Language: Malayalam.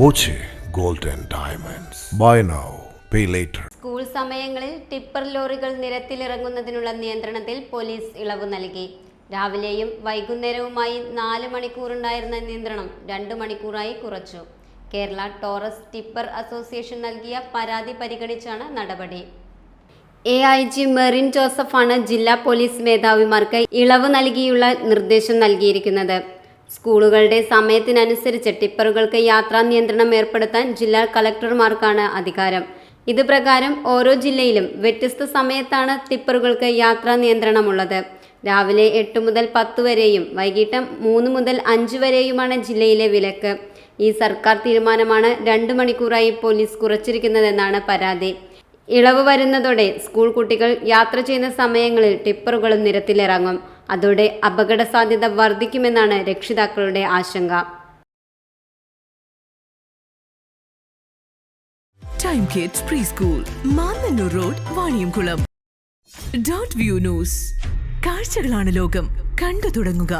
Boche gold and diamonds. Buy now pay later. School സമയങ്ങളിൽ ടിപ്പർ ലോറികൾ നിരത്തിലിറങ്ങുന്നതിനുള്ള നിയന്ത്രണത്തിൽ പോലീസ് ഇളവ് നൽകി. രാവിലെയും വൈകുന്നേരവുമായി 4 മണിക്കൂറുണ്ടായിരുന്ന നിയന്ത്രണം 2 മണിക്കൂറായി കുറച്ചു. കേരള ടോറസ് ടിപ്പർ അസോസിയേഷൻ നൽകിയ പരാതി പരിഗണിച്ചാണ് നടപടി. AIG മെറിൻ ജോസഫാണ് ജില്ലാ പോലീസ് മേധാവിമാർക്ക് ഇളവ് നൽകിയുള്ള നിർദ്ദേശം നൽകിയിരിക്കുന്നത്. സ്കൂളുകളുടെ സമയത്തിനനുസരിച്ച് ടിപ്പറുകൾക്ക് യാത്രാ നിയന്ത്രണം ഏർപ്പെടുത്താൻ ജില്ലാ കളക്ടർമാർക്കാണ് അധികാരം. ഇത് പ്രകാരം ഓരോ ജില്ലയിലും വ്യത്യസ്ത സമയത്താണ് ടിപ്പറുകൾക്ക് യാത്രാ നിയന്ത്രണമുള്ളത്. രാവിലെ 8 മുതൽ 10 വരെയും വൈകിട്ട് 3 മുതൽ 5 വരെയുമാണ് ജില്ലയിലെ വിലക്ക്. ഈ സർക്കാർ തീരുമാനമാണ് 2 മണിക്കൂറായി പോലീസ് കുറച്ചിരിക്കുന്നതെന്നാണ് പരാതി. ഇളവ് വരുന്നതോടെ സ്കൂൾ കുട്ടികൾ യാത്ര ചെയ്യുന്ന സമയങ്ങളിൽ ടിപ്പറുകളും നിരത്തിലിറങ്ങും. അതോടെ അപകട സാധ്യത വർദ്ധിക്കുമെന്നാണ് രക്ഷിതാക്കളുടെ ആശങ്ക. Time kids pre school, Mannannur road, Vaniyamkulam. .View news. കാഴ്ചകളാണ് ലോകം, കണ്ടു തുടങ്ങുക.